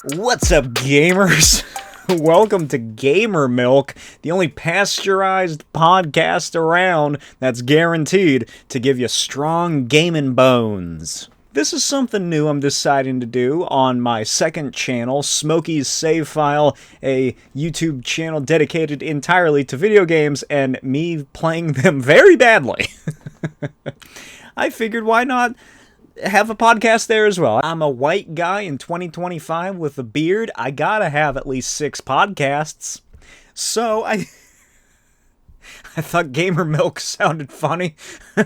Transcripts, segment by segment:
What's up, gamers? Welcome to Gamer Milk, the only pasteurized podcast around that's guaranteed to give you strong gaming bones. This is something new I'm deciding to do on my second channel, Smokey's Save File, a YouTube channel dedicated entirely to video games and me playing them very badly. I figured why not have a podcast there as well. I'm a white guy in 2025 with a beard. I gotta have at least 6 podcasts. So I thought Gamer Milk sounded funny. I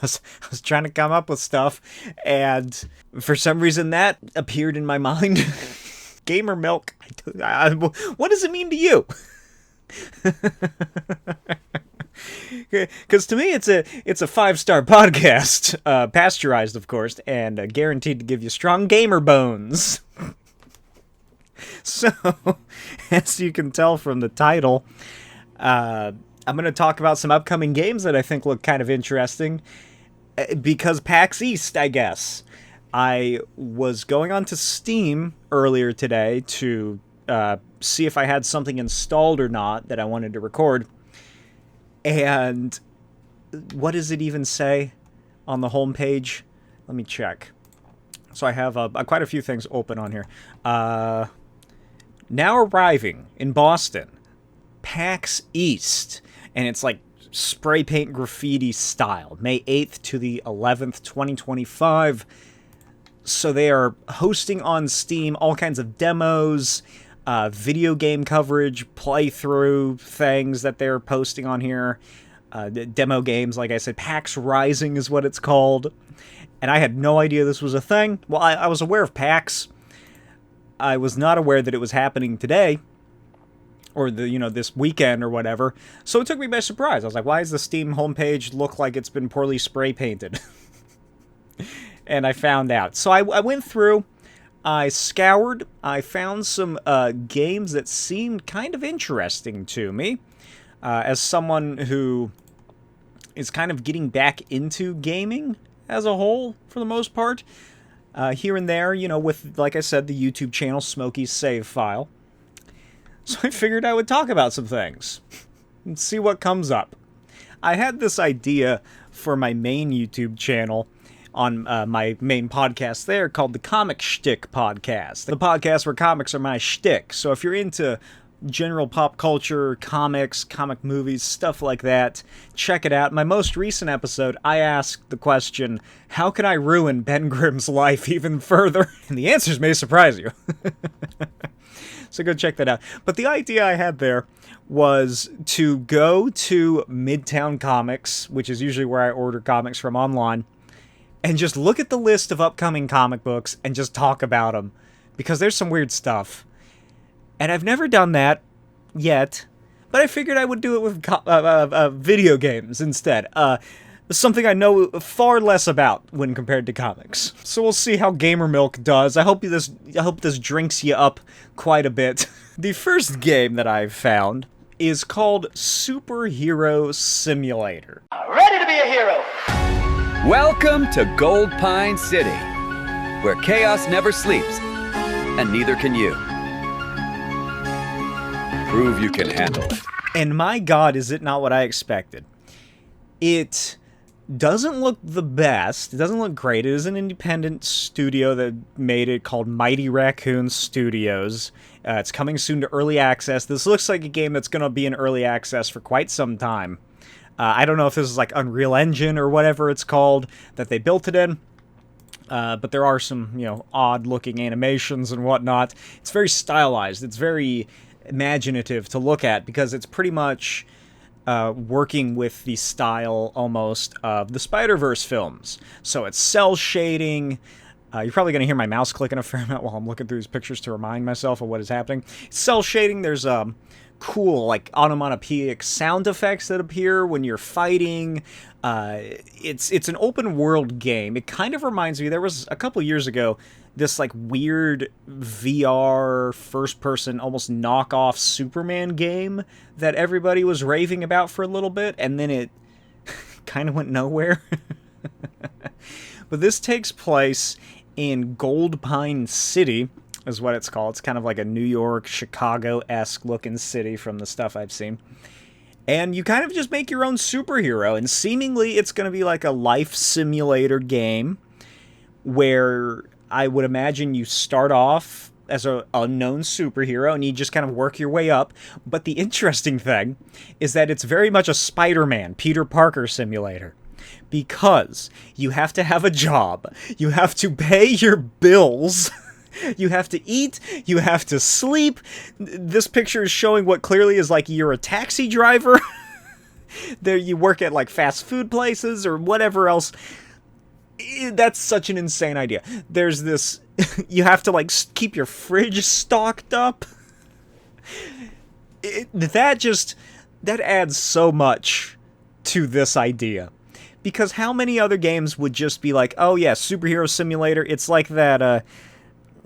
was trying to come up with stuff, and for some reason that appeared in my mind. Gamer Milk. What does it mean to you? Because to me, it's a 5-star podcast, pasteurized, of course, and guaranteed to give you strong gamer bones. So, as you can tell from the title, I'm going to talk about some upcoming games that I think look kind of interesting, because PAX East, I guess. I was going onto Steam earlier today to see if I had something installed or not that I wanted to record. And what does it even say on the homepage? Let me check. So I have quite a few things open on here. Now arriving in Boston, PAX East. And it's like spray paint graffiti style. May 8th to the 11th, 2025. So they are hosting on Steam all kinds of demos, video game coverage, playthrough things that they're posting on here. Demo games, like I said, PAX Rising is what it's called. And I had no idea this was a thing. Well, I was aware of PAX. I was not aware that it was happening today. Or this weekend or whatever. So it took me by surprise. I was like, why does the Steam homepage look like it's been poorly spray painted? And I found out. So I went through, I scoured, I found some games that seemed kind of interesting to me. As someone who is kind of getting back into gaming as a whole, for the most part. Here and there, with, like I said, the YouTube channel, Smokey's Save File. So I figured I would talk about some things and see what comes up. I had this idea for my main YouTube channel on my main podcast there called the Comic Shtick Podcast. The podcast where comics are my shtick. So if you're into general pop culture, comics, comic movies, stuff like that, check it out. My most recent episode, I asked the question, how can I ruin Ben Grimm's life even further? And the answers may surprise you. So go check that out. But the idea I had there was to go to Midtown Comics, which is usually where I order comics from online, and just look at the list of upcoming comic books and just talk about them. Because there's some weird stuff. And I've never done that yet, but I figured I would do it with video games instead. Something I know far less about when compared to comics. So we'll see how Gamer Milk does. I hope this drinks you up quite a bit. The first game that I've found is called Superhero Simulator. Ready to be a hero! Welcome to Gold Pine City, where chaos never sleeps, and neither can you. Prove you can handle it. And my god, is it not what I expected. It doesn't look the best. It doesn't look great. It is an independent studio that made it called Mighty Raccoon Studios. It's coming soon to early access. This looks like a game that's going to be in early access for quite some time. I don't know if this is like Unreal Engine or whatever it's called that they built it in. But there are some, odd-looking animations and whatnot. It's very stylized. It's very imaginative to look at because it's pretty much working with the style almost of the Spider-Verse films. So it's cell shading. You're probably going to hear my mouse clicking a fair amount while I'm looking through these pictures to remind myself of what is happening. Cell shading, there's cool like onomatopoeic sound effects that appear when you're fighting. It's an open world game. It kind of reminds me, there was a couple years ago this like weird VR first person almost knockoff Superman game that everybody was raving about for a little bit, and then it kind of went nowhere. But this takes place in Gold Pine City, is what it's called. It's kind of like a New York, Chicago-esque looking city from the stuff I've seen. And you kind of just make your own superhero, and seemingly it's going to be like a life simulator game where I would imagine you start off as an unknown superhero and you just kind of work your way up. But the interesting thing is that it's very much a Spider-Man, Peter Parker simulator. Because you have to have a job, you have to pay your bills, you have to eat, you have to sleep. This picture is showing what clearly is like you're a taxi driver. There you work at like fast food places or whatever else. That's such an insane idea. There's this, you have to like keep your fridge stocked up. That adds so much to this idea. Because how many other games would just be like, oh yeah, superhero simulator, it's like that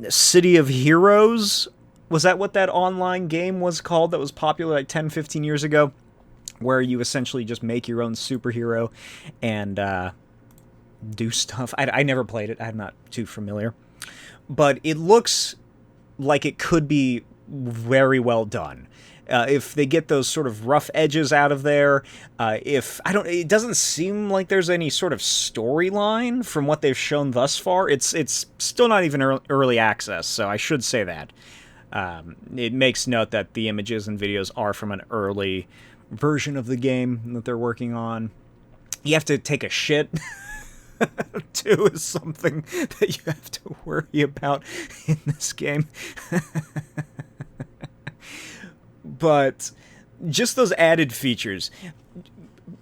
City of Heroes? Was that what that online game was called that was popular like 10, 15 years ago? Where you essentially just make your own superhero and do stuff. I never played it, I'm not too familiar. But it looks like it could be very well done. If they get those sort of rough edges out of there, it doesn't seem like there's any sort of storyline from what they've shown thus far. It's still not even early access, so I should say that. It makes note that the images and videos are from an early version of the game that they're working on. You have to take a shit, too, is something that you have to worry about in this game. But just those added features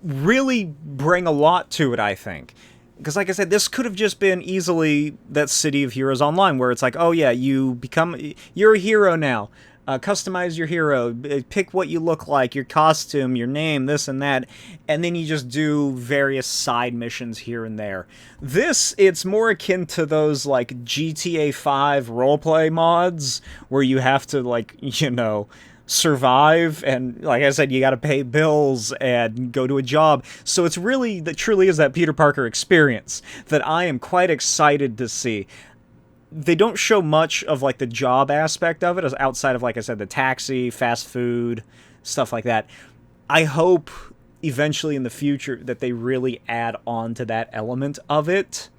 really bring a lot to it, I think. Because like I said, this could have just been easily that City of Heroes Online, where it's like, oh yeah, you're a hero now. Customize your hero, pick what you look like, your costume, your name, this and that, and then you just do various side missions here and there. It's more akin to those, like, GTA 5 roleplay mods, where you have to, like, survive, and like I said, you gotta pay bills and go to a job. So it's really, that truly is that Peter Parker experience that I am quite excited to see. They don't show much of like the job aspect of it, as outside of, like I said, the taxi, fast food, stuff like that. I hope eventually in the future that they really add on to that element of it.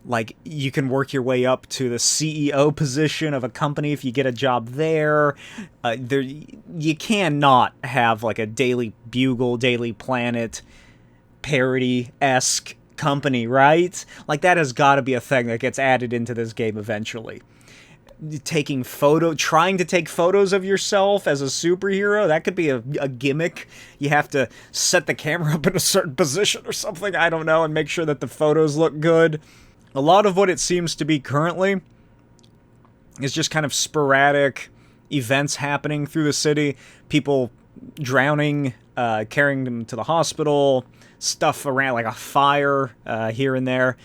Like, you can work your way up to the CEO position of a company if you get a job there. You cannot have, like, a Daily Bugle, Daily Planet parody-esque company, right? Like, that has got to be a thing that gets added into this game eventually. Trying to take photos of yourself as a superhero, that could be a gimmick. You have to set the camera up in a certain position or something, I don't know, and make sure that the photos look good. A lot of what it seems to be currently is just kind of sporadic events happening through the city. People drowning, carrying them to the hospital, stuff around, like a fire here and there.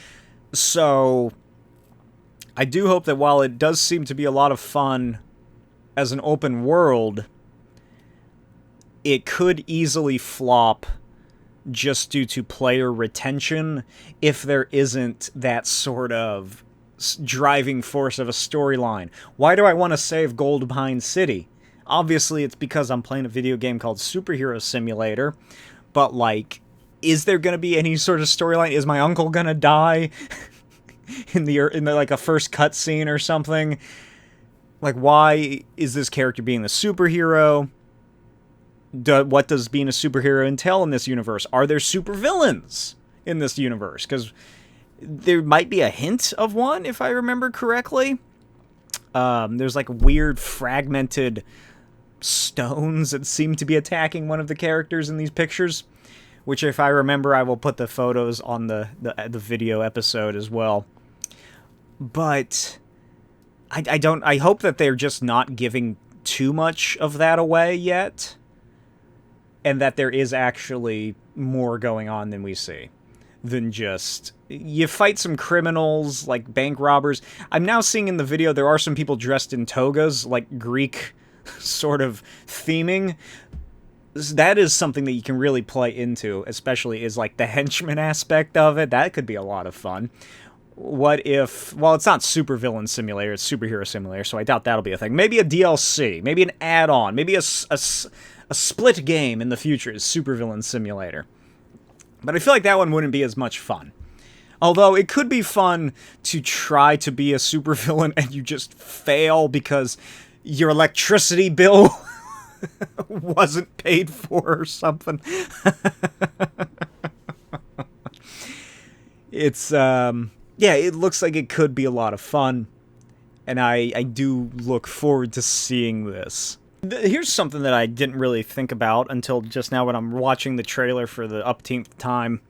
So I do hope that while it does seem to be a lot of fun as an open world, it could easily flop just due to player retention if there isn't that sort of driving force of a storyline. Why do I want to save Gold Pine City? Obviously, it's because I'm playing a video game called Superhero Simulator, but, like, is there going to be any sort of storyline? Is my uncle going to die in the like a first cutscene or something? Like, why is this character being the superhero? What does being a superhero entail in this universe? Are there supervillains in this universe? Because there might be a hint of one, if I remember correctly. There's like weird fragmented stones that seem to be attacking one of the characters in these pictures, which, if I remember, I will put the photos on the video episode as well. But I hope that they're just not giving too much of that away yet, and that there is actually more going on than we see, than just, you fight some criminals, like bank robbers. I'm now seeing in the video there are some people dressed in togas, like Greek sort of theming. that is something that you can really play into, especially is like the henchman aspect of it. That could be a lot of fun. What if, well, it's not supervillain simulator, it's superhero simulator, so I doubt that'll be a thing. Maybe a DLC, maybe an add-on, maybe a split game in the future is supervillain simulator. But I feel like that one wouldn't be as much fun. Although it could be fun to try to be a supervillain and you just fail because your electricity bill wasn't paid for or something. It's, yeah, it looks like it could be a lot of fun, and I do look forward to seeing this. Here's something that I didn't really think about until just now when I'm watching the trailer for the upteenth time.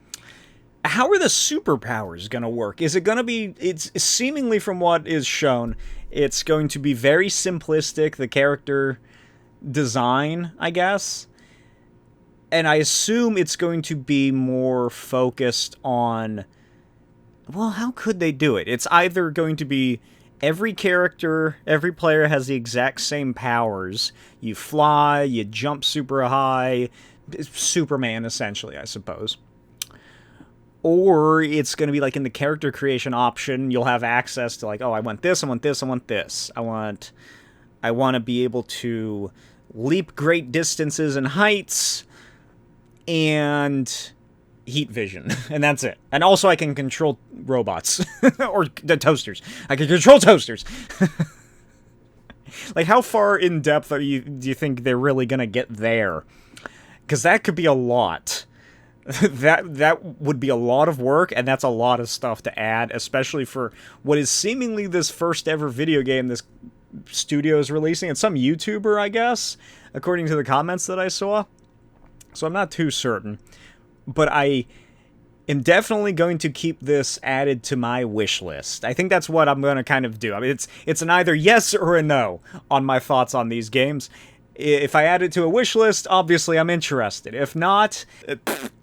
How are the superpowers going to work? Is it going to be, it's seemingly from what is shown, it's going to be very simplistic, the character design, I guess. And I assume it's going to be more focused on, well, how could they do it? It's either going to be every character, every player has the exact same powers. You fly, you jump super high, Superman essentially, I suppose. Or it's going to be like in the character creation option, you'll have access to like, oh, I want this, I want this, I want this. I want to be able to leap great distances and heights and heat vision, and that's it. And also I can control robots or the toasters. I can control toasters. Like, how far in depth do you think they're really gonna get there? Because that could be a lot. That would be a lot of work, and that's a lot of stuff to add, especially for what is seemingly this first ever video game this studio is releasing. It's some YouTuber, I guess, according to the comments that I saw. So I'm not too certain. But I am definitely going to keep this added to my wish list. I think that's what I'm going to kind of do. I mean, it's an either yes or a no on my thoughts on these games. If I add it to a wish list, obviously I'm interested. If not,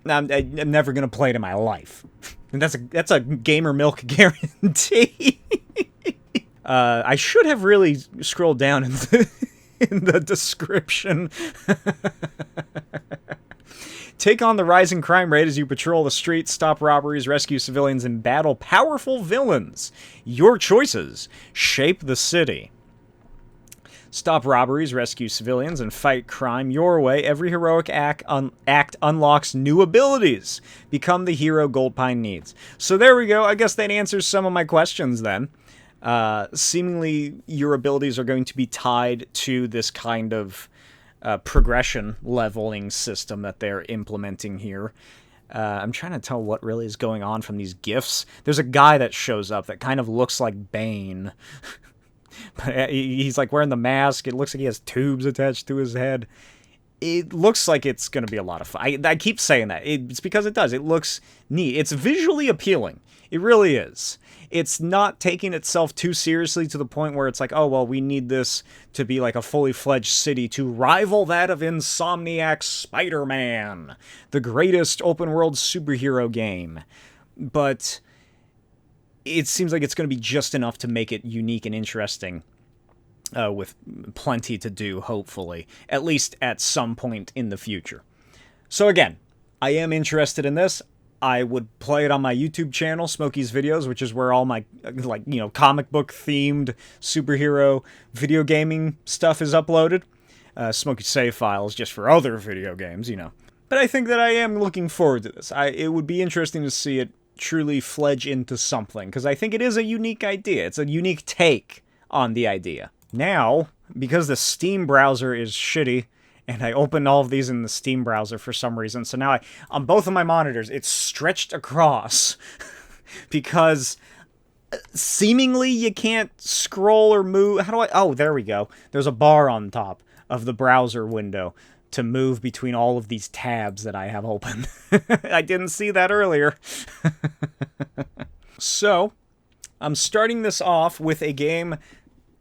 I'm never going to play it in my life. And that's a gamer milk guarantee. I should have really scrolled down in the description. Take on the rising crime rate as you patrol the streets, stop robberies, rescue civilians, and battle powerful villains. Your choices shape the city. Stop robberies, rescue civilians, and fight crime your way. Every heroic act unlocks new abilities. Become the hero Goldpine needs. So there we go. I guess that answers some of my questions then. Seemingly, your abilities are going to be tied to this kind of progression leveling system that they're implementing here. I'm trying to tell what really is going on from these GIFs. There's a guy that shows up that kind of looks like Bane. But he's like wearing the mask. It looks like he has tubes attached to his head. It looks like it's going to be a lot of fun. I keep saying that. It's because it does. It looks neat. It's visually appealing. It really is. It's not taking itself too seriously to the point where it's like, oh, well, we need this to be like a fully fledged city to rival that of Insomniac's Spider-Man, the greatest open-world superhero game. But it seems like it's going to be just enough to make it unique and interesting, with plenty to do, hopefully, at least at some point in the future. So again, I am interested in this. I would play it on my YouTube channel, Smokey's Videos, which is where all my, like, you know, comic book themed superhero video gaming stuff is uploaded. Smokey's save files just for other video games, you know. But I think that I am looking forward to this. It would be interesting to see it truly fledge into something, because I think it is a unique idea. It's a unique take on the idea. Now, because the Steam browser is shitty, and I opened all of these in the Steam browser for some reason, so now on both of my monitors, it's stretched across, because seemingly you can't scroll or move. How do I... Oh, there we go. There's a bar on top of the browser window to move between all of these tabs that I have open. I didn't see that earlier. So, I'm starting this off with a game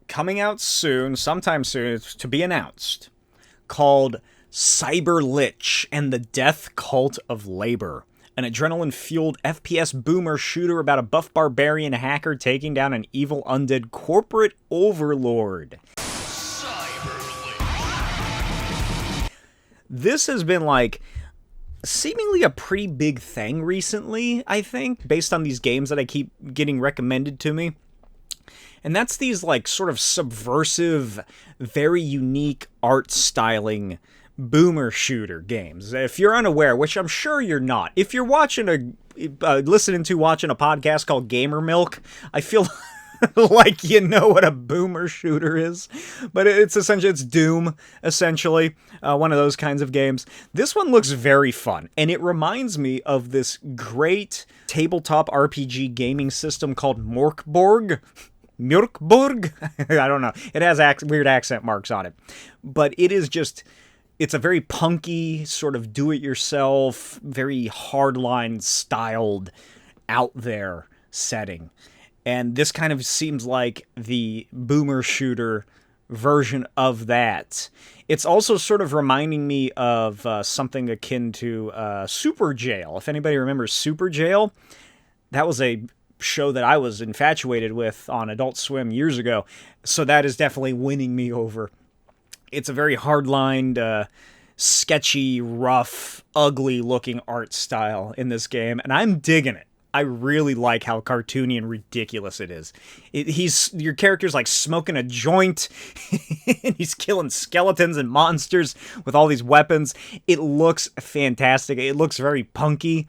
coming out soon, sometime soon, it's to be announced, called CYBRLICH and the Death Cult of Labor. An adrenaline-fueled FPS boomer shooter about a buff barbarian hacker taking down an evil undead corporate overlord. This has been, like, seemingly a pretty big thing recently, I think, based on these games that I keep getting recommended to me. And that's these, like, sort of subversive, very unique art styling boomer shooter games. If you're unaware, which I'm sure you're not, if you're watching watching a podcast called Gamer Milk, I feel like you know what a boomer shooter is. But it's Doom, essentially, one of those kinds of games. This one looks very fun, and it reminds me of this great tabletop RPG gaming system called Morkborg. Mjorkborg? I don't know. It has weird accent marks on it. But it is just, it's a very punky, sort of do-it-yourself, very hardline styled, out there setting. And this kind of seems like the boomer shooter version of that. It's also sort of reminding me of something akin to Super Jail. If anybody remembers Super Jail, that was a show that I was infatuated with on Adult Swim years ago, so that is definitely winning me over. It's a very hardlined, sketchy, rough, ugly-looking art style in this game, and I'm digging it. I really like how cartoony and ridiculous it is. Your character's like smoking a joint, and he's killing skeletons and monsters with all these weapons. It looks fantastic. It looks very punky.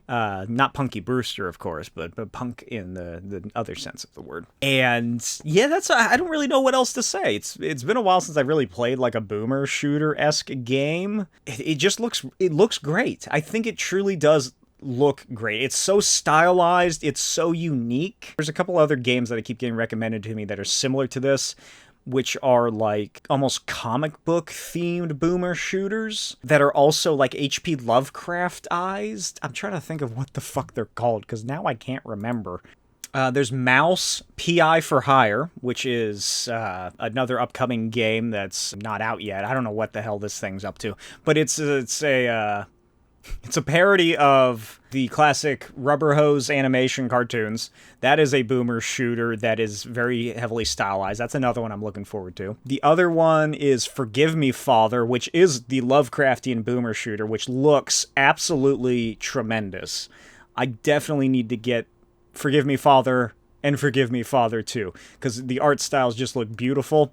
Not Punky Brewster, of course, but punk in the other sense of the word. And yeah, I don't really know what else to say. It's been a while since I've really played like a boomer shooter-esque game. It just looks great. I think it truly does look great. It's so stylized. It's so unique. There's a couple other games that I keep getting recommended to me that are similar to this, which are like almost comic book themed boomer shooters that are also like H.P. Lovecraft-ized. I'm trying to think of what the fuck they're called, because now I can't remember. There's Mouse PI for Hire, which is another upcoming game that's not out yet. I don't know what the hell this thing's up to, but it's a parody of the classic Rubber Hose animation cartoons. That is a boomer shooter that is very heavily stylized. That's another one I'm looking forward to. The other one is Forgive Me, Father, which is the Lovecraftian boomer shooter, which looks absolutely tremendous. I definitely need to get Forgive Me, Father and Forgive Me, Father 2, because the art styles just look beautiful.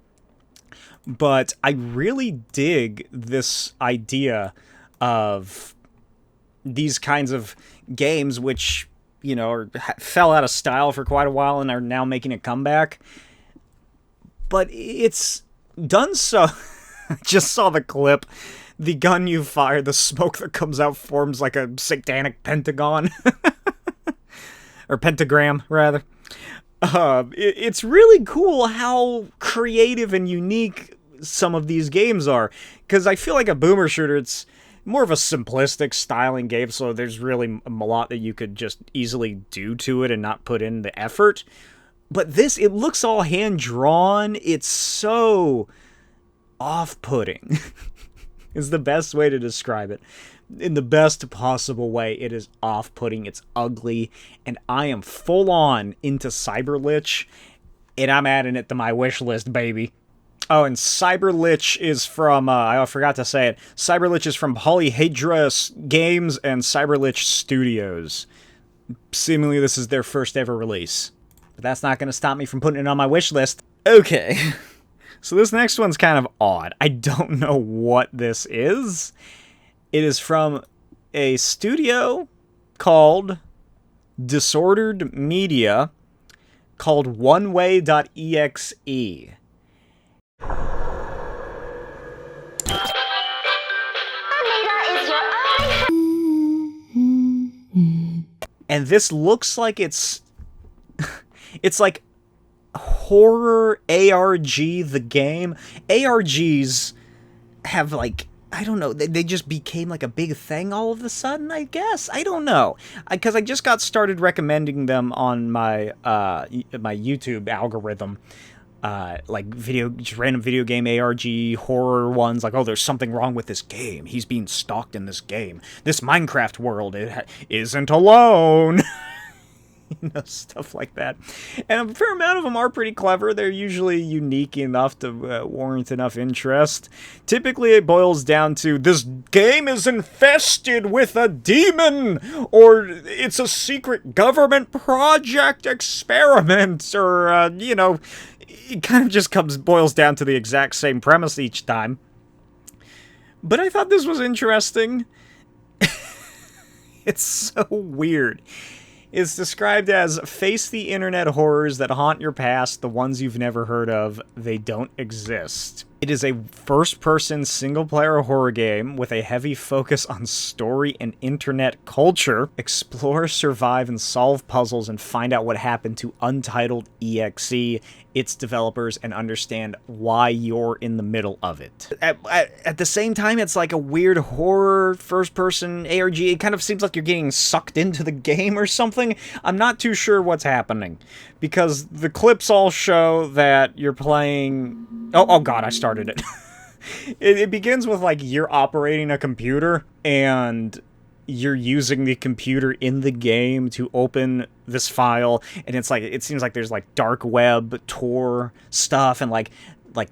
But I really dig this idea of these kinds of games, which, you know, fell out of style for quite a while and are now making a comeback. But it's done so. I just saw the clip. The gun you fire, the smoke that comes out forms like a satanic pentagon. Or pentagram, rather. It's really cool how creative and unique some of these games are. Because I feel like a boomer shooter, it's more of a simplistic styling game, so there's really a lot that you could just easily do to it and not put in the effort. But this, it looks all hand-drawn. It's so off-putting is the best way to describe it. In the best possible way, it is off-putting, it's ugly, and I am full-on into CYBRLICH, and I'm adding it to my wish list, baby. Oh, and CYBRLICH is from, I forgot to say it, CYBRLICH is from Polyhedra Games and CYBRLICH Studios. Seemingly this is their first ever release. But that's not going to stop me from putting it on my wish list. Okay, so this next one's kind of odd. I don't know what this is. It is from a studio called Disordered Media called oneway.exe. And this looks like it's like horror ARG the game. ARGs have like, I don't know, they just became like a big thing all of a sudden, I guess. I don't know. Because I just got started recommending them on my my YouTube algorithm. Like just random video game ARG horror ones, like, oh, there's something wrong with this game. He's being stalked in this game. This Minecraft world isn't alone. Stuff like that. And a fair amount of them are pretty clever. They're usually unique enough to warrant enough interest. Typically, it boils down to, this game is infested with a demon, or it's a secret government project experiment, or, it kind of just boils down to the exact same premise each time. But I thought this was interesting. It's so weird. It's described as, face the internet horrors that haunt your past, the ones you've never heard of, they don't exist. It is a first-person, single-player horror game with a heavy focus on story and internet culture. Explore, survive, and solve puzzles and find out what happened to Untitled EXE, its developers, and understand why you're in the middle of it. At the same time, it's like a weird horror first-person ARG. It kind of seems like you're getting sucked into the game or something. I'm not too sure what's happening, because the clips all show that you're playing... Oh god, I started it. It begins with, like, you're operating a computer, and you're using the computer in the game to open this file, and it's like, it seems like there's, like, dark web, Tor stuff, and, like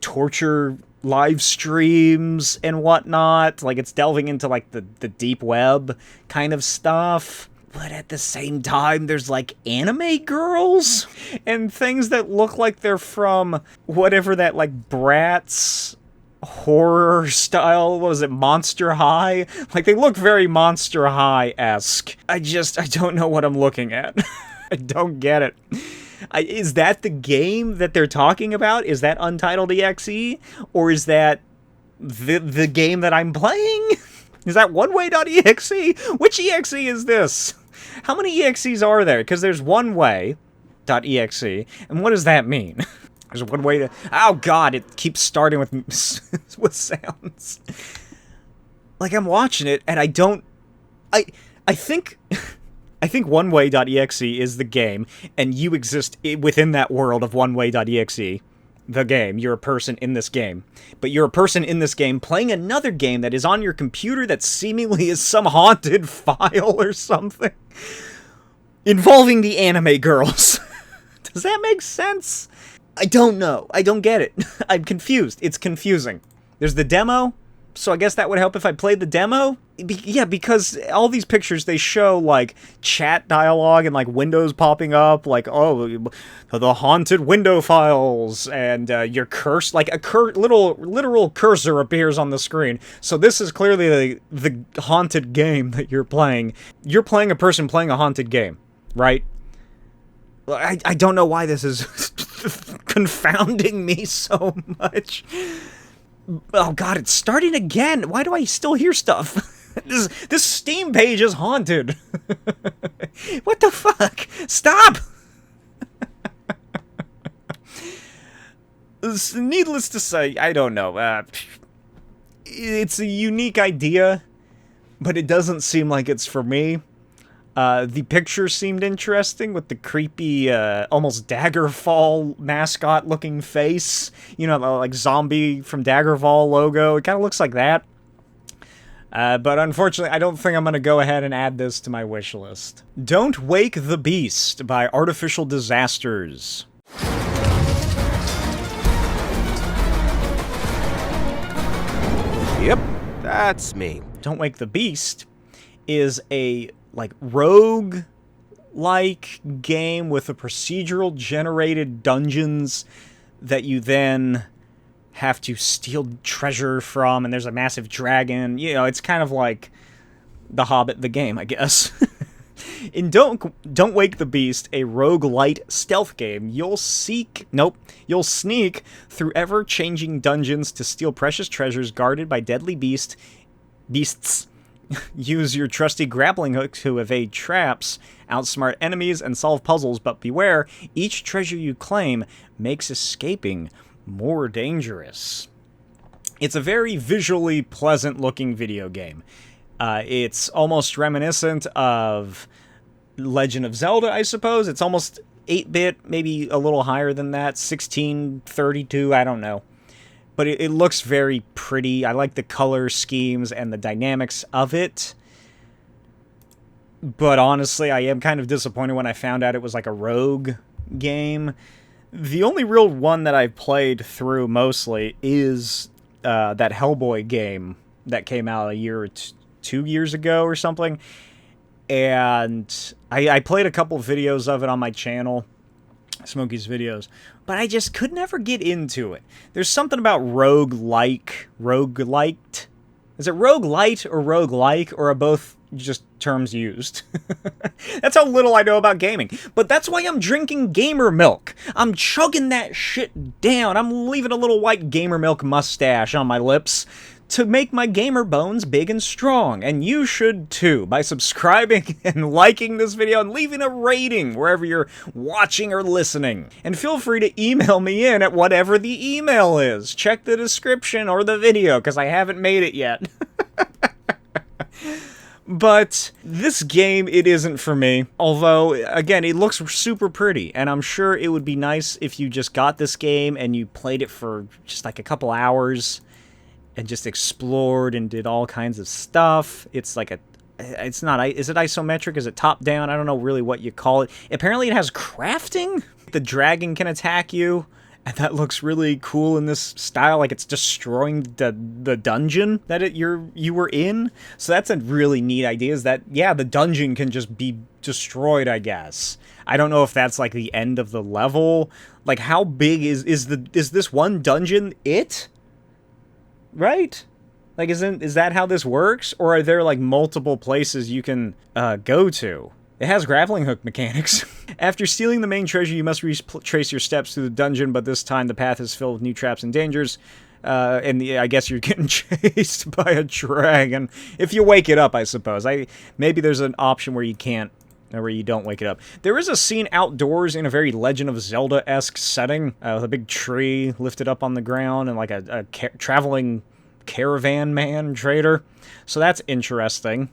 torture live streams and whatnot. Like, it's delving into, like, the deep web kind of stuff. But at the same time, there's, like, anime girls and things that look like they're from whatever that, like, Bratz horror style, what was it, Monster High? Like, they look very Monster High-esque. I don't know what I'm looking at. I don't get it. Is that the game that they're talking about? Is that Untitled EXE? Or is that the game that I'm playing? Is that oneway.exe? Which EXE is this? How many EXEs are there? Because there's oneway.exe, and what does that mean? There's one way to... Oh god, it keeps starting with with sounds. Like, I'm watching it, and I don't... I think... I think oneway.exe is the game, and you exist within that world of oneway.exe. The game. You're a person in this game. But you're a person in this game playing another game that is on your computer that seemingly is some haunted file or something. Involving the anime girls. Does that make sense? I don't know. I don't get it. I'm confused. It's confusing. There's the demo, so I guess that would help if I played the demo? Yeah, because all these pictures, they show, like, chat dialogue and, like, windows popping up, like, oh, the haunted window files, and your curse, like, literal cursor appears on the screen. So this is clearly the haunted game that you're playing. You're playing a person playing a haunted game, right? I don't know why this is confounding me so much. Oh god, it's starting again. Why do I still hear stuff? This Steam page is haunted. What the fuck? Stop! Needless to say, I don't know. It's a unique idea, but it doesn't seem like it's for me. The picture seemed interesting with the creepy, almost Daggerfall mascot-looking face. You know, the, like, zombie from Daggerfall logo. It kind of looks like that. But unfortunately, I don't think I'm going to go ahead and add this to my wish list. Don't Wake the Beast by Artificial Disasters. Yep, that's me. Don't Wake the Beast is a, like, rogue-like game with a procedural generated dungeons that you then have to steal treasure from, and there's a massive dragon. You know, it's kind of like The Hobbit the game, I guess. In Don't Wake the Beast, a roguelite stealth game, you'll sneak through ever-changing dungeons to steal precious treasures guarded by deadly beasts. Use your trusty grappling hook to evade traps, outsmart enemies, and solve puzzles, but beware, each treasure you claim makes escaping more dangerous. It's a very visually pleasant-looking video game. It's almost reminiscent of Legend of Zelda, I suppose. It's almost 8-bit, maybe a little higher than that, 1632, I don't know. But it looks very pretty. I like the color schemes and the dynamics of it. But honestly, I am kind of disappointed when I found out it was like a rogue game. The only real one that I've played through mostly is that Hellboy game that came out a year or 2 years ago or something. And I played a couple videos of it on my channel, Smokey's videos, but I just could never get into it. There's something about roguelite. Is it roguelite or roguelike, or are both just terms used? That's how little I know about gaming. But that's why I'm drinking gamer milk. I'm chugging that shit down. I'm leaving a little white gamer milk mustache on my lips to make my gamer bones big and strong. And you should too, by subscribing and liking this video and leaving a rating wherever you're watching or listening. And feel free to email me in at whatever the email is. Check the description or the video, because I haven't made it yet. But this game, it isn't for me. Although, again, it looks super pretty, and I'm sure it would be nice if you just got this game and you played it for just like a couple hours and just explored and did all kinds of stuff. It's like it's not, is it isometric? Is it top down? I don't know really what you call it. Apparently it has crafting. The dragon can attack you, and that looks really cool in this style, like it's destroying the dungeon that you were in. So that's a really neat idea, is that, yeah, the dungeon can just be destroyed, I guess. I don't know if that's like the end of the level. Like, how big is this one dungeon it? Right? Like, is that how this works? Or are there like multiple places you can go to? It has grappling hook mechanics. After stealing the main treasure, you must retrace your steps through the dungeon, but this time the path is filled with new traps and dangers. I guess you're getting chased by a dragon. If you wake it up, I suppose. Maybe there's an option where you can't, or where you don't wake it up. There is a scene outdoors in a very Legend of Zelda-esque setting, with a big tree lifted up on the ground and like a traveling caravan man trader. So that's interesting.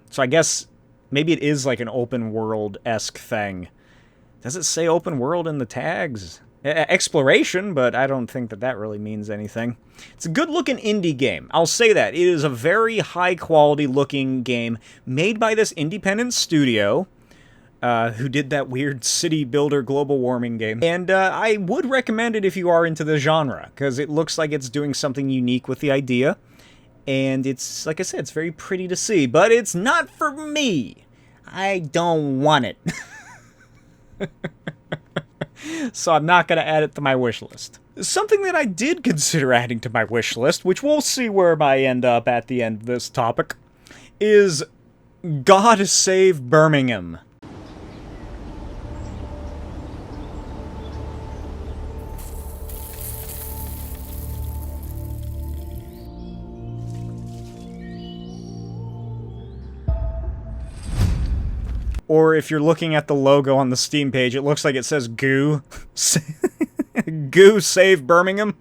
So I guess maybe it is like an open world-esque thing. Does it say open world in the tags? Exploration, but I don't think that really means anything. It's a good-looking indie game. I'll say that. It is a very high-quality looking game made by this independent studio who did that weird city builder global warming game. And I would recommend it if you are into the genre, because it looks like it's doing something unique with the idea. And it's, like I said, it's very pretty to see, but it's not for me. I don't want it. So I'm not going to add it to my wish list. Something that I did consider adding to my wish list, which we'll see where I end up at the end of this topic, is Goo Save Birmingham. Or if you're looking at the logo on the Steam page, it looks like it says Goo. Goo Save Birmingham.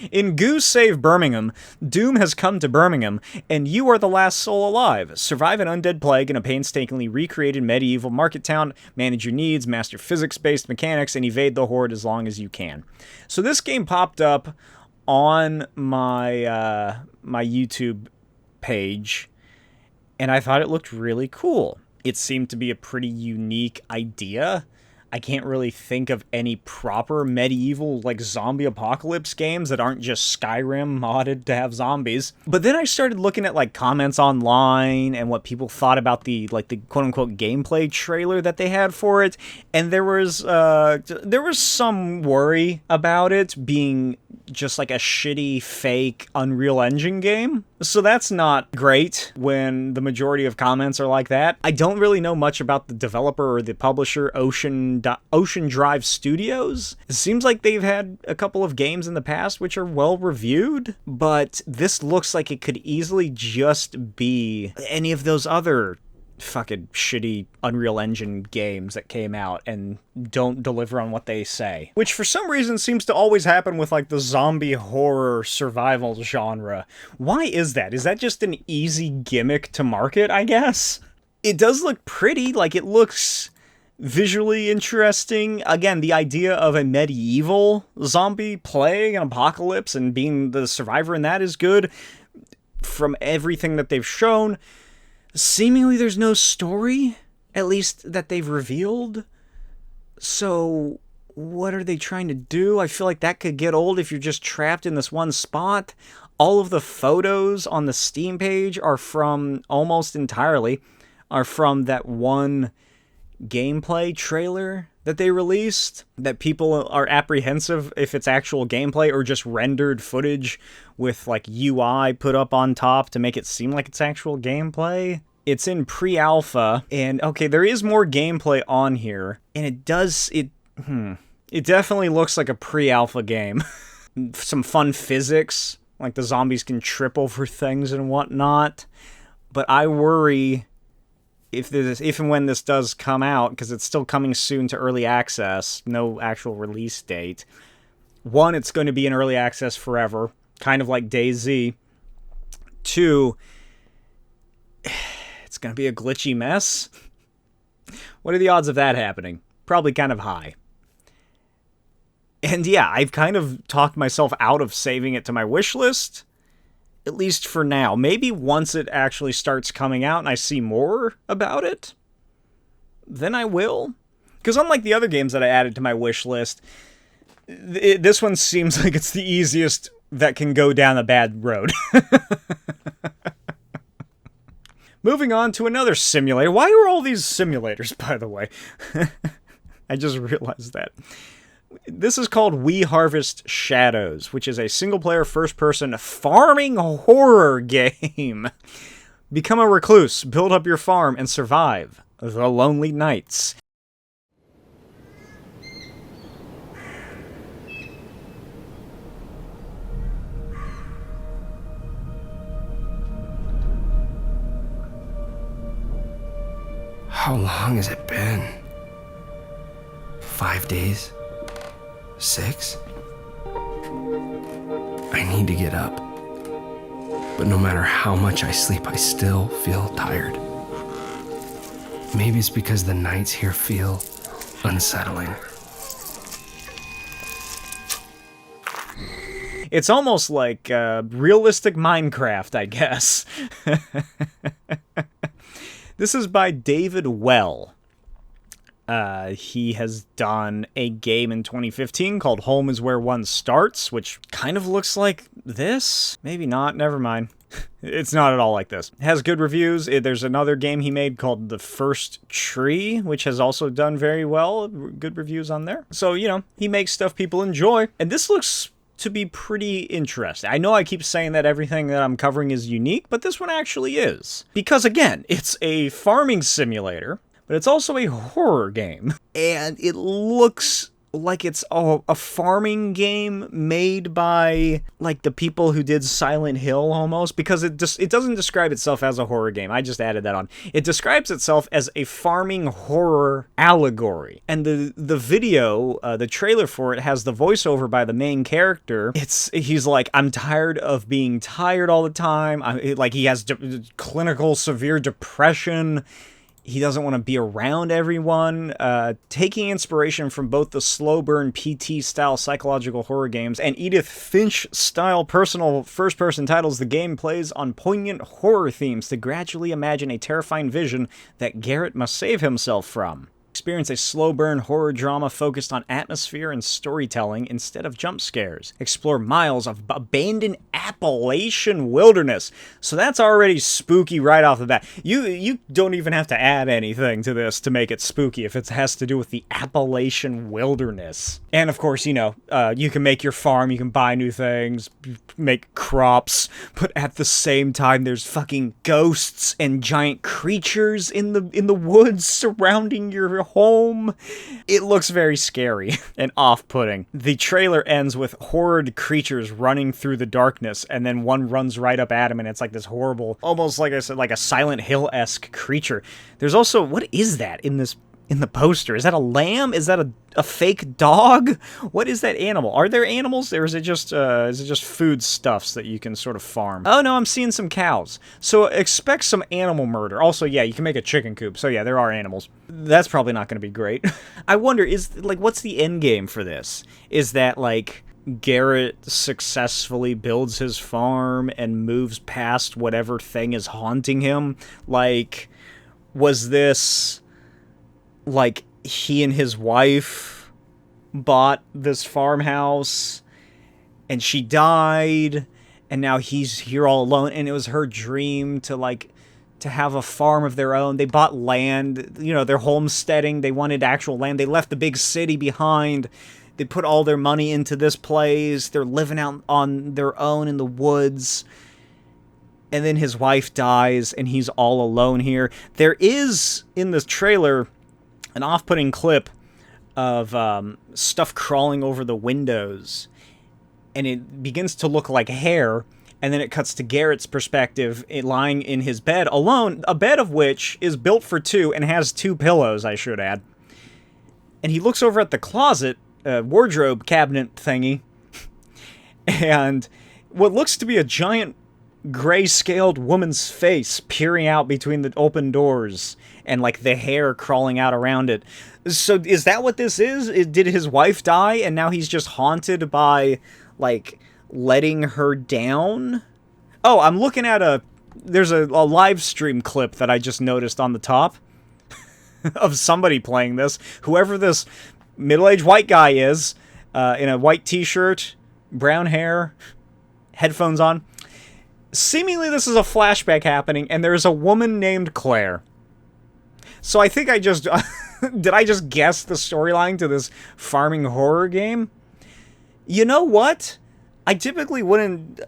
In Goo Save Birmingham, doom has come to Birmingham, and you are the last soul alive. Survive an undead plague in a painstakingly recreated medieval market town, manage your needs, master physics-based mechanics, and evade the horde as long as you can. So this game popped up on my my YouTube page, and I thought it looked really cool. It seemed to be a pretty unique idea. I can't really think of any proper medieval, like, zombie apocalypse games that aren't just Skyrim modded to have zombies. But then I started looking at, like, comments online and what people thought about the quote-unquote gameplay trailer that they had for it, and there was some worry about it being just like a shitty, fake Unreal Engine game. So that's not great when the majority of comments are like that. I don't really know much about the developer or the publisher, Ocean Drive Studios. It seems like they've had a couple of games in the past which are well reviewed, but this looks like it could easily just be any of those other fucking shitty Unreal Engine games that came out and don't deliver on what they say. Which for some reason seems to always happen with like the zombie horror survival genre. Why is that? Is that just an easy gimmick to market, I guess? It does look pretty, like it looks visually interesting. Again, the idea of a medieval zombie plague and apocalypse and being the survivor in that is good from everything that they've shown. Seemingly there's no story, at least that they've revealed. So what are they trying to do? I feel like that could get old if you're just trapped in this one spot. All of the photos on the Steam page are from, almost entirely, are from that one gameplay trailer that they released, that people are apprehensive if it's actual gameplay or just rendered footage with like UI put up on top to make it seem like it's actual gameplay. It's in pre-alpha, and okay, there is more gameplay on here, and it definitely looks like a pre-alpha game. Some fun physics, like the zombies can trip over things and whatnot, but I worry if and when this does come out, because it's still coming soon to early access, no actual release date. One, it's going to be in early access forever, kind of like DayZ. Two, it's going to be a glitchy mess. What are the odds of that happening? Probably kind of high. And yeah, I've kind of talked myself out of saving it to my wish list. At least for now. Maybe once it actually starts coming out and I see more about it, then I will. Because unlike the other games that I added to my wish list, this one seems like it's the easiest that can go down a bad road. Moving on to another simulator. Why are all these simulators, by the way? I just realized that. This is called We Harvest Shadows, which is a single-player, first-person farming horror game. Become a recluse, build up your farm, and survive the lonely nights. How long has it been? 5 days? 6? I need to get up. But no matter how much I sleep, I still feel tired. Maybe it's because the nights here feel unsettling. It's almost like realistic Minecraft, I guess. This is by David Well. He has done a game in 2015 called Home is Where One Starts, which kind of looks like this. Maybe not, never mind. It's not at all like this. It has good reviews. There's another game he made called The First Tree, which has also done very well. Good reviews on there. So, you know, he makes stuff people enjoy. And this looks to be pretty interesting. I know I keep saying that everything that I'm covering is unique, but this one actually is. Because, again, it's a farming simulator, but it's also a horror game. And it looks like it's a farming game made by, like, the people who did Silent Hill, almost. Because it doesn't describe itself as a horror game. I just added that on. It describes itself as a farming horror allegory. And the video, the trailer for it, has the voiceover by the main character. He's like, I'm tired of being tired all the time. He has clinical severe depression. He doesn't want to be around everyone. Taking inspiration from both the slow burn PT-style psychological horror games and Edith Finch-style personal first-person titles, the game plays on poignant horror themes to gradually imagine a terrifying vision that Garrett must save himself from. Experience a slow burn horror drama focused on atmosphere and storytelling instead of jump scares. Explore miles of abandoned Appalachian wilderness. So that's already spooky right off the bat. You don't even have to add anything to this to make it spooky if it has to do with the Appalachian wilderness. And of course, you know, you can make your farm, you can buy new things, make crops, but at the same time there's fucking ghosts and giant creatures in the woods surrounding your home. It looks very scary and off-putting. The trailer ends with horrid creatures running through the darkness, and then one runs right up at him, and it's like this horrible, almost like I said, like a Silent Hill-esque creature. There's also, what is that in the poster? Is that a lamb? Is that a fake dog? What is that animal? Are there animals, or is it just food stuffs that you can sort of farm? Oh no, I'm seeing some cows. So expect some animal murder. Also, yeah, you can make a chicken coop. So yeah, there are animals. That's probably not going to be great. I wonder, what's the end game for this? Is that, like, Garrett successfully builds his farm and moves past whatever thing is haunting him. Like, was this, like, he and his wife bought this farmhouse and she died and now he's here all alone, and it was her dream to, like, to have a farm of their own. They bought land, you know, they're homesteading, they wanted actual land, they left the big city behind, they put all their money into this place, they're living out on their own in the woods, and then his wife dies and he's all alone here. There is, in this trailer, an off-putting clip of stuff crawling over the windows, and it begins to look like hair, and then it cuts to Garrett's perspective, lying in his bed alone, a bed of which is built for two and has 2 pillows, I should add. And he looks over at the closet, wardrobe cabinet thingy, and what looks to be a giant gray-scaled woman's face peering out between the open doors, and, like, the hair crawling out around it. So is that what this is? Did his wife die, and now he's just haunted by, like, letting her down? Oh, I'm looking at there's a live stream clip that I just noticed on the top of somebody playing this. Whoever this middle-aged white guy is, in a white t-shirt, brown hair, headphones on. Seemingly this is a flashback happening, and there's a woman named Claire. So I think I just... did I just guess the storyline to this farming horror game? You know what? I typically wouldn't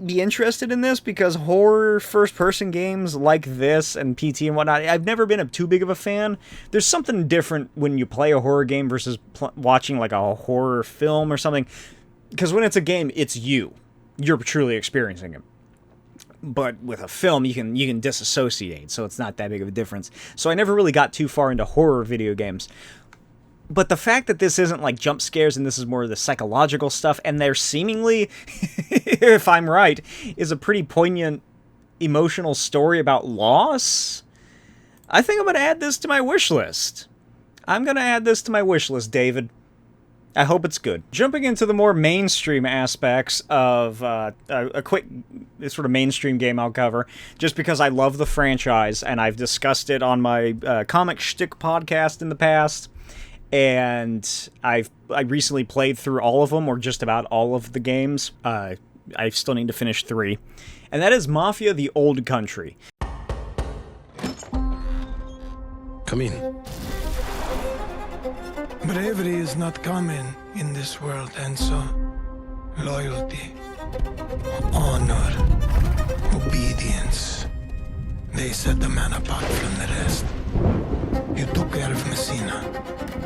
be interested in this because horror first-person games like this and PT and whatnot, I've never been too big of a fan. There's something different when you play a horror game versus watching, like, a horror film or something. Because when it's a game, it's you. You're truly experiencing it. But with a film, you can disassociate, so it's not that big of a difference. So I never really got too far into horror video games. But the fact that this isn't like jump scares and this is more of the psychological stuff, and there seemingly, if I'm right, is a pretty poignant, emotional story about loss, I think I'm going to add this to my wish list. I'm going to add this to my wish list, David. I hope it's good. Jumping into the more mainstream aspects of a quick sort of mainstream game I'll cover, just because I love the franchise, and I've discussed it on my Comic Shtick podcast in the past, and I recently played through all of them, or just about all of the games. I still need to finish 3, and that is Mafia: The Old Country. Come in. Bravery is not common in this world, and so loyalty, honor, obedience, they set the man apart from the rest. You took care of Messina,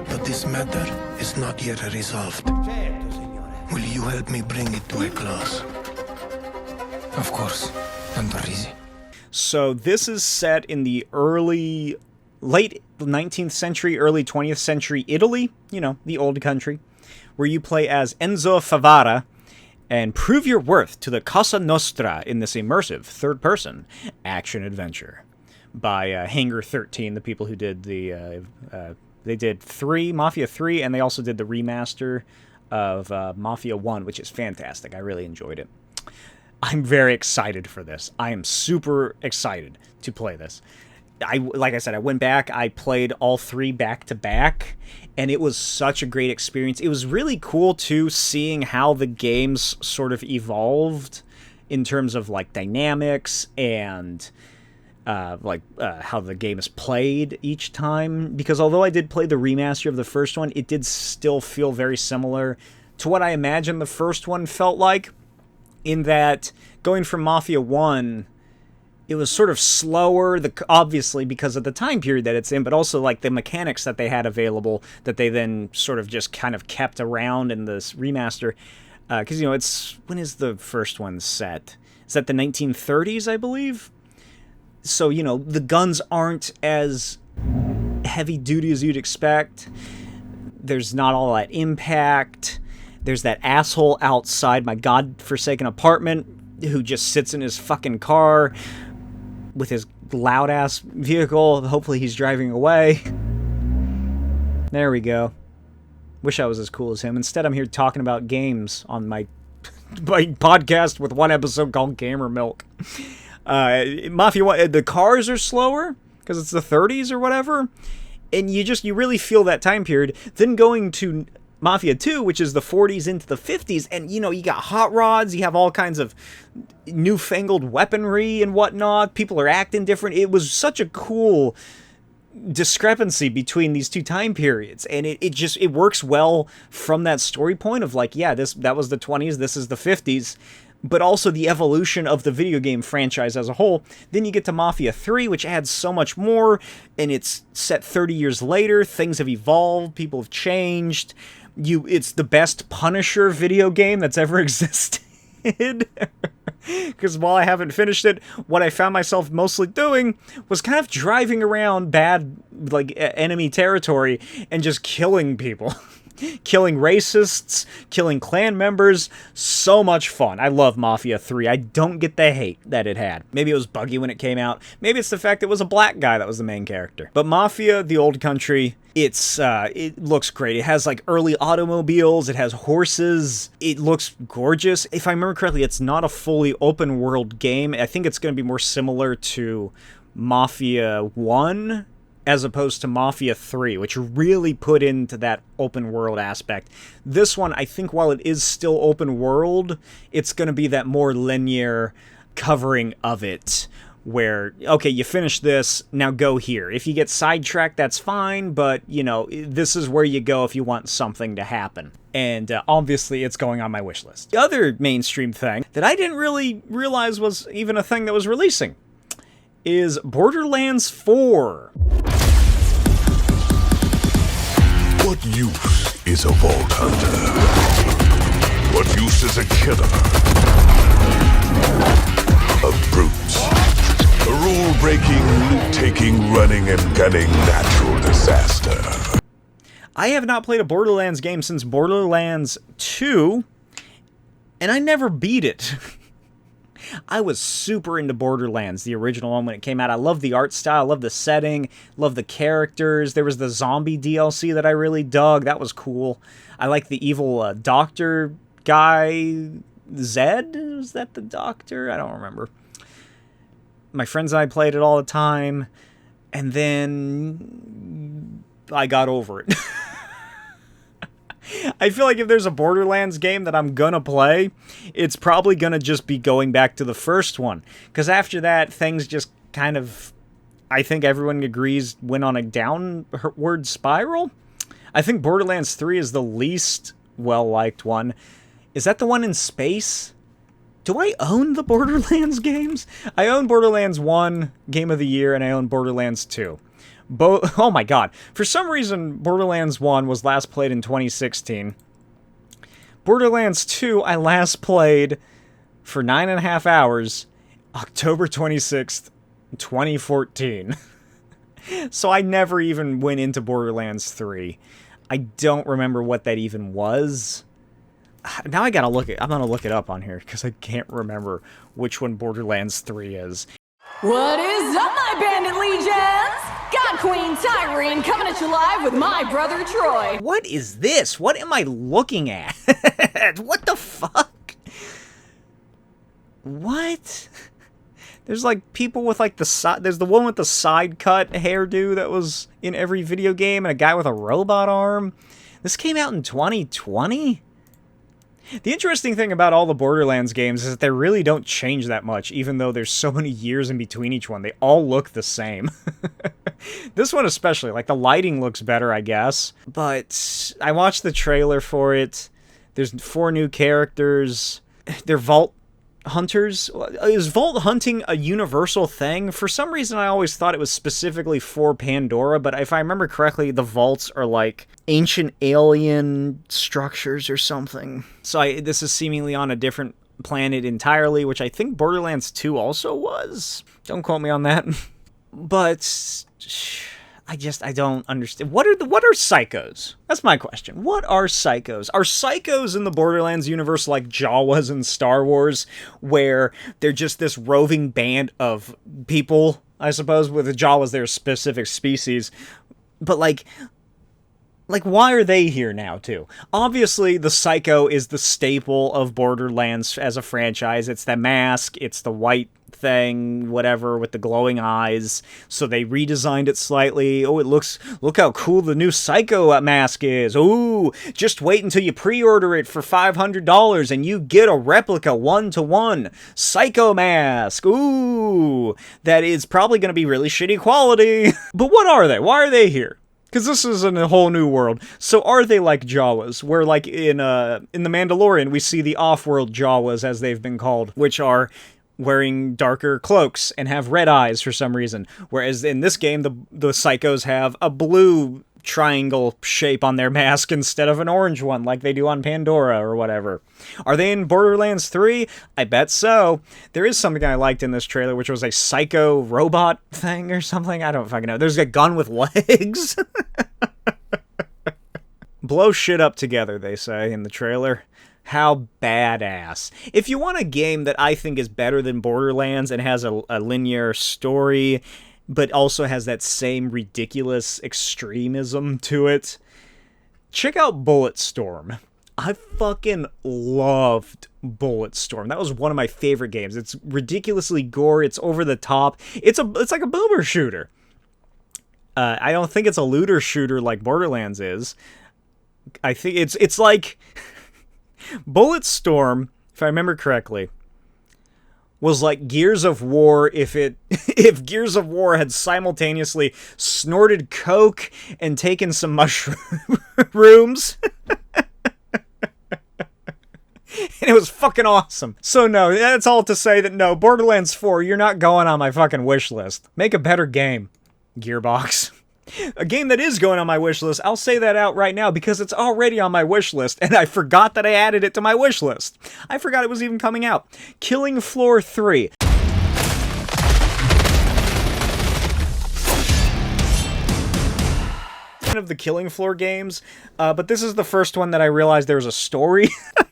but this matter is not yet resolved. Will you help me bring it to a close? Of course. Easy. So this is set in the late 19th century, early 20th century Italy, you know, the old country, where you play as Enzo Favara and prove your worth to the Cosa Nostra in this immersive third-person action-adventure by Hangar 13, the people who did they did Mafia 3, and they also did the remaster of Mafia 1, which is fantastic. I really enjoyed it. I'm very excited for this. I am super excited to play this. Like I said, I went back, I played all 3 back-to-back, and it was such a great experience. It was really cool, too, seeing how the games sort of evolved in terms of, like, dynamics and, how the game is played each time. Because although I did play the remaster of the first one, it did still feel very similar to what I imagine the first one felt like, in that going from Mafia 1... it was sort of slower, obviously because of the time period that it's in, but also like the mechanics that they had available that they then sort of just kind of kept around in this remaster. Because, you know, when is the first one set? Is that the 1930s, I believe? So, you know, the guns aren't as heavy duty as you'd expect. There's not all that impact. There's that asshole outside my godforsaken apartment who just sits in his fucking car with his loud-ass vehicle. Hopefully he's driving away. There we go. Wish I was as cool as him. Instead, I'm here talking about games on my podcast with one episode called Gamer Milk. Mafia, the cars are slower because it's the 30s or whatever, and you really feel that time period. Then going to Mafia 2, which is the 40s into the 50s, and you got hot rods, you have all kinds of newfangled weaponry and whatnot, people are acting different. It was such a cool discrepancy between these two time periods, and it works well from that story point of like, yeah, that was the 20s, this is the 50s, but also the evolution of the video game franchise as a whole. Then you get to Mafia 3, which adds so much more, and it's set 30 years later. Things have evolved, people have changed. It's the best Punisher video game that's ever existed. Because while I haven't finished it, what I found myself mostly doing was kind of driving around bad, like, enemy territory and just killing people. Killing racists, killing clan members. So much fun. I love Mafia 3. I don't get the hate that it had. Maybe it was buggy when it came out. Maybe it's the fact it was a black guy that was the main character. But Mafia, the old country, it looks great. It has like early automobiles. It has horses. It looks gorgeous. If I remember correctly, it's not a fully open world game. I think it's going to be more similar to Mafia 1 as opposed to Mafia 3, which really put into that open world aspect. This one, I think while it is still open world, it's going to be that more linear covering of it, where, okay, you finish this, now go here. If you get sidetracked, that's fine, but, this is where you go if you want something to happen. And obviously, it's going on my wish list. The other mainstream thing that I didn't really realize was even a thing that was releasing is Borderlands 4. What use is a vault hunter? What use is a killer? A brute. A rule-breaking, loot-taking, running and gunning natural disaster. I have not played a Borderlands game since Borderlands 2, and I never beat it. I was super into Borderlands, the original one, when it came out. I love the art style, love the setting, love the characters. There was the zombie DLC that I really dug. That was cool. I like the evil doctor guy, Zed? Was that the doctor? I don't remember. My friends and I played it all the time, and then I got over it. I feel like if there's a Borderlands game that I'm gonna play, it's probably gonna just be going back to the first one. Because after that, things just kind of, I think everyone agrees, went on a downward spiral. I think Borderlands 3 is the least well-liked one. Is that the one in space? Do I own the Borderlands games? I own Borderlands 1, Game of the Year, and I own Borderlands 2. Oh my god. For some reason, Borderlands 1 was last played in 2016. Borderlands 2, I last played for 9.5 hours, October 26th, 2014. So I never even went into Borderlands 3. I don't remember what that even was. Now I gotta look it. I'm gonna look it up on here, because I can't remember which one Borderlands 3 is. What is up, my bandit legions? God Queen Tyrene coming at you live with my brother Troy. What is this? What am I looking at? What the fuck? What? There's like people with like the side. There's the one with the side cut hairdo that was in every video game, and a guy with a robot arm. This came out in 2020? The interesting thing about all the Borderlands games is that they really don't change that much, even though there's so many years in between each one. They all look the same. This one especially, like, the lighting looks better, I guess. But I watched the trailer for it. There's 4 new characters. They're vault hunters. Is vault hunting a universal thing? For some reason, I always thought it was specifically for Pandora, but if I remember correctly, the vaults are like ancient alien structures or something. So this is seemingly on a different planet entirely, which I think Borderlands 2 also was. Don't quote me on that. But I don't understand. What are psychos? That's my question. What are psychos? Are psychos in the Borderlands universe like Jawas in Star Wars, where they're just this roving band of people, I suppose, with the Jawas, they're a specific species, but like, Like, why are they here now, too? Obviously, the Psycho is the staple of Borderlands as a franchise. It's the mask, it's the white thing, whatever, with the glowing eyes. So they redesigned it slightly. Oh, look how cool the new Psycho mask is. Ooh, just wait until you pre-order it for $500 and you get a replica 1-to-1 Psycho mask. Ooh, that is probably going to be really shitty quality. But what are they? Why are they here? Because this is in a whole new world. So are they like Jawas? Where like in The Mandalorian, we see the off-world Jawas, as they've been called, which are wearing darker cloaks and have red eyes for some reason. Whereas in this game, the Psychos have a blue triangle shape on their mask instead of an orange one like they do on Pandora or whatever. Are they in Borderlands 3? I bet so. There is something I liked in this trailer, which was a psycho robot thing or something. I don't fucking know. There's a gun with legs. Blow shit up together, they say in the trailer. How badass. If you want a game that I think is better than Borderlands and has a linear story, but also has that same ridiculous extremism to it, check out Bulletstorm. I fucking loved Bulletstorm. That was one of my favorite games. It's ridiculously gory. It's over the top. It's like a boomer shooter. I don't think it's a looter shooter like Borderlands is. I think it's like Bulletstorm, if I remember correctly, was like Gears of War if Gears of War had simultaneously snorted coke and taken some mushrooms. And it was fucking awesome. So no, that's all to say that no, Borderlands 4, you're not going on my fucking wish list. Make a better game, Gearbox. A game that is going on my wish list, I'll say that out right now because it's already on my wish list, and I forgot that I added it to my wish list. I forgot it was even coming out. Killing Floor 3. Of the Killing Floor games, but this is the first one that I realized there was a story.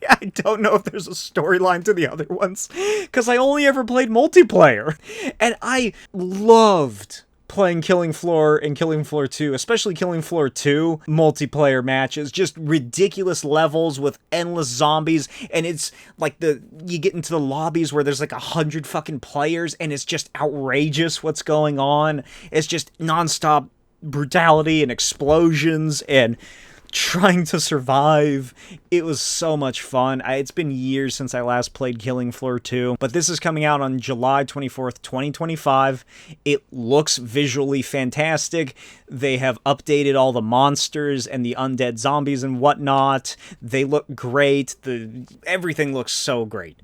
I don't know if there's a storyline to the other ones, because I only ever played multiplayer, and I loved playing Killing Floor and Killing Floor 2, especially Killing Floor 2 multiplayer matches, just ridiculous levels with endless zombies, and it's like you get into the lobbies where there's like 100 fucking players, and it's just outrageous what's going on. It's just nonstop brutality and explosions and trying to survive. It was so much fun. It's been years since I last played Killing Floor 2, but this is coming out on July 24th, 2025. It looks visually fantastic. They have updated all the monsters and the undead zombies and whatnot. They look great. Everything looks so great.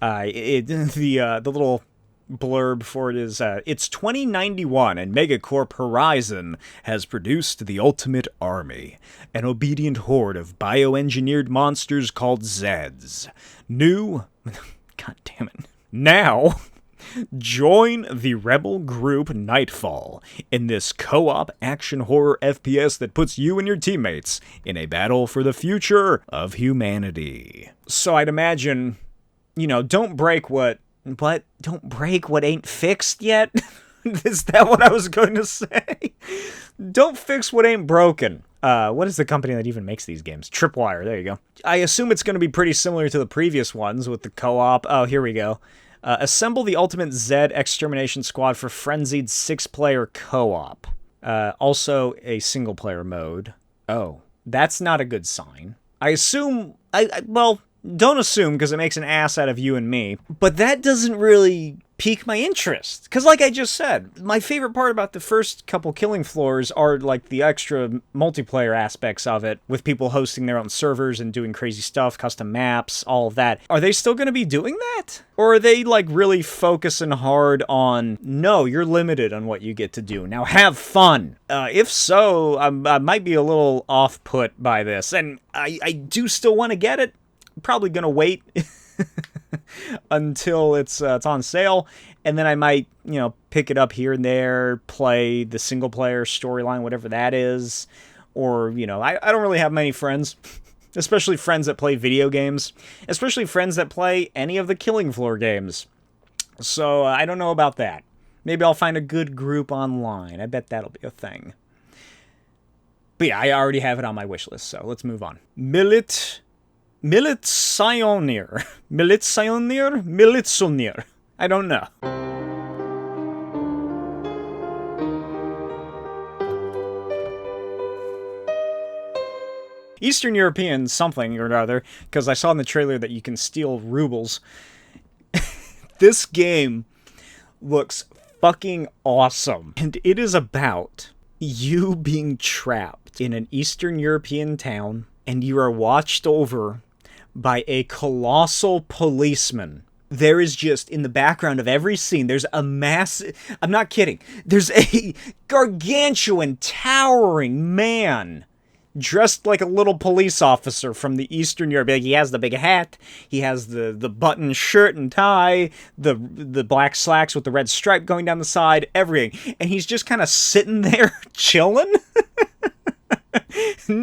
The little blurb for it is, it's 2091 and Megacorp Horizon has produced the ultimate army, an obedient horde of bioengineered monsters called Zeds. God damn it. Now, join the rebel group Nightfall in this co-op action horror FPS that puts you and your teammates in a battle for the future of humanity. So I'd imagine, don't break what ain't fixed yet? Is that what I was going to say? Don't fix what ain't broken. What is the company that even makes these games? Tripwire, there you go. I assume it's going to be pretty similar to the previous ones with the co-op. Oh, here we go. Assemble the ultimate Zed extermination squad for frenzied 6-player co-op. Also a single-player mode. Oh, that's not a good sign. I assume... well... Don't assume, because it makes an ass out of you and me. But that doesn't really pique my interest. Because like I just said, my favorite part about the first couple Killing Floors are like the extra multiplayer aspects of it, with people hosting their own servers and doing crazy stuff, custom maps, all of that. Are they still going to be doing that? Or are they like really focusing hard on, no, you're limited on what you get to do. Now have fun. If so, I might be a little off-put by this. And I do still want to get it. Probably gonna wait until it's on sale, and then I might pick it up here and there, play the single player storyline, whatever that is, or I don't really have many friends, especially friends that play video games, especially friends that play any of the Killing Floor games. So I don't know about that. Maybe I'll find a good group online. I bet that'll be a thing. But yeah, I already have it on my wish list, so let's move on. Militsionir. Militsionir. I don't know. Eastern European something or other, because I saw in the trailer that you can steal rubles. This game looks fucking awesome. And it is about you being trapped in an Eastern European town, and you are watched over by a colossal policeman. There is just, in the background of every scene, there's a massive... I'm not kidding. There's a gargantuan, towering man dressed like a little police officer from the Eastern Europe. He has the big hat, he has the button shirt and tie, the black slacks with the red stripe going down the side, everything. And he's just kind of sitting there chilling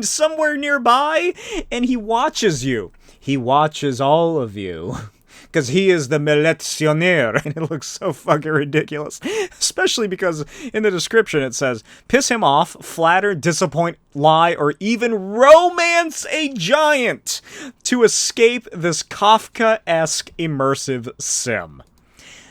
somewhere nearby, and he watches you. He watches all of you. Because he is the militsionaire, and it looks so fucking ridiculous. Especially because in the description it says, piss him off, flatter, disappoint, lie, or even romance a giant to escape this Kafka-esque immersive sim.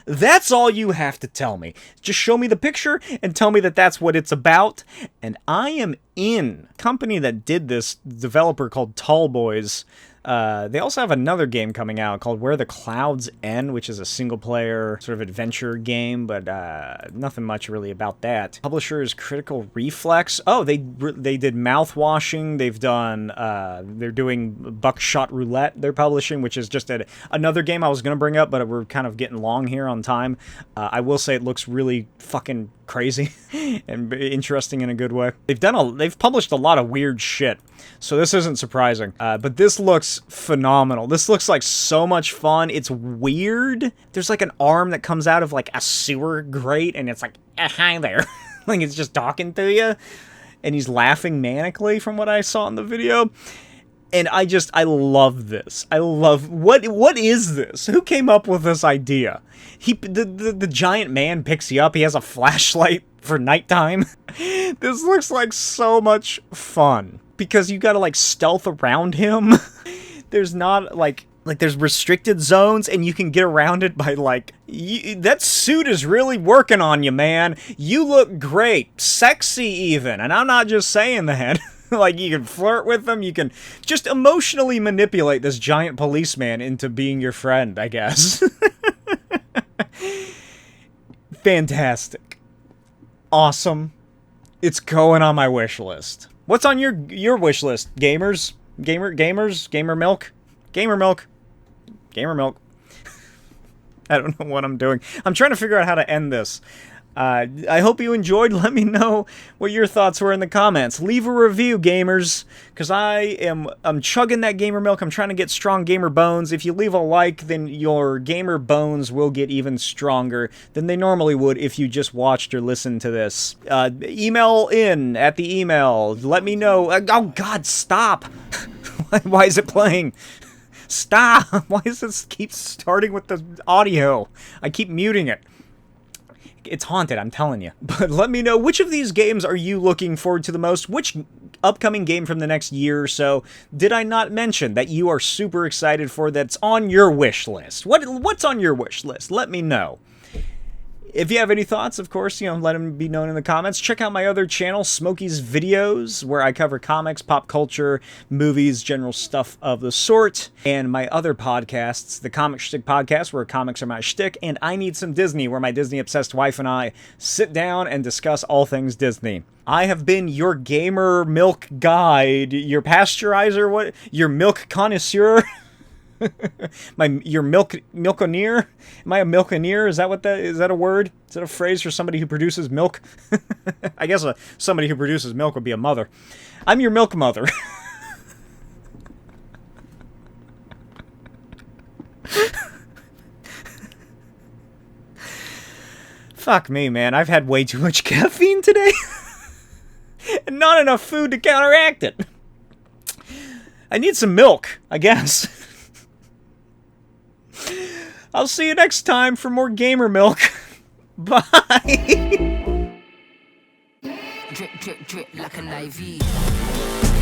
That's all you have to tell me. Just show me the picture and tell me that that's what it's about, and I am in. The company that did this, developer called Tallboys, they also have another game coming out called Where the Clouds End, which is a single-player sort of adventure game, but nothing much really about that. Publisher is Critical Reflex. Oh, they did Mouthwashing. They've done, they're doing Buckshot Roulette, they're publishing, which is just another game I was going to bring up, but we're kind of getting long here on time. I will say it looks really fucking crazy and interesting in a good way. They've published a lot of weird shit, so this isn't surprising. But this looks phenomenal. This looks like so much fun. It's weird. There's like an arm that comes out of like a sewer grate, and it's like, hi there. Like it's just talking to you, and he's laughing manically from what I saw in the video. And I love this. I love, what is this? Who came up with this idea? The giant man picks you up. He has a flashlight for nighttime. This looks like so much fun. Because you gotta, like, stealth around him. There's not, like there's restricted zones, and you can get around it by, like, that suit is really working on you, man. You look great. Sexy, even. And I'm not just saying that. Like, you can flirt with them, you can just emotionally manipulate this giant policeman into being your friend, I guess. Fantastic. Awesome. It's going on my wish list. What's on your wish list, gamers? Gamer milk? Gamer milk. Gamer milk. I don't know what I'm doing. I'm trying to figure out how to end this. I hope you enjoyed. Let me know what your thoughts were in the comments. Leave a review, gamers, because I'm chugging that gamer milk. I'm trying to get strong gamer bones. If you leave a like, then your gamer bones will get even stronger than they normally would if you just watched or listened to this. Email in at the email. Let me know. Oh, God, stop. Why is it playing? Stop. Why does this keep starting with the audio? I keep muting it. It's haunted, I'm telling you. But let me know, which of these games are you looking forward to the most? Which upcoming game from the next year or so did I not mention that you are super excited for that's on your wish list? What's on your wish list? Let me know. If you have any thoughts, of course, let them be known in the comments. Check out my other channel, Smokey's Videos, where I cover comics, pop culture, movies, general stuff of the sort. And my other podcasts, the Comic Shtick Podcast, where comics are my shtick, and I Need Some Disney, where my Disney-obsessed wife and I sit down and discuss all things Disney. I have been your gamer milk guide, your pasteurizer, your milk connoisseur. Your milkoneer? Am I a milkoneer? Is that a word? Is that a phrase for somebody who produces milk? I guess somebody who produces milk would be a mother. I'm your milk mother. Fuck me, man. I've had way too much caffeine today. And not enough food to counteract it. I need some milk, I guess. I'll see you next time for more gamer milk. Bye. drip, drip like an IV.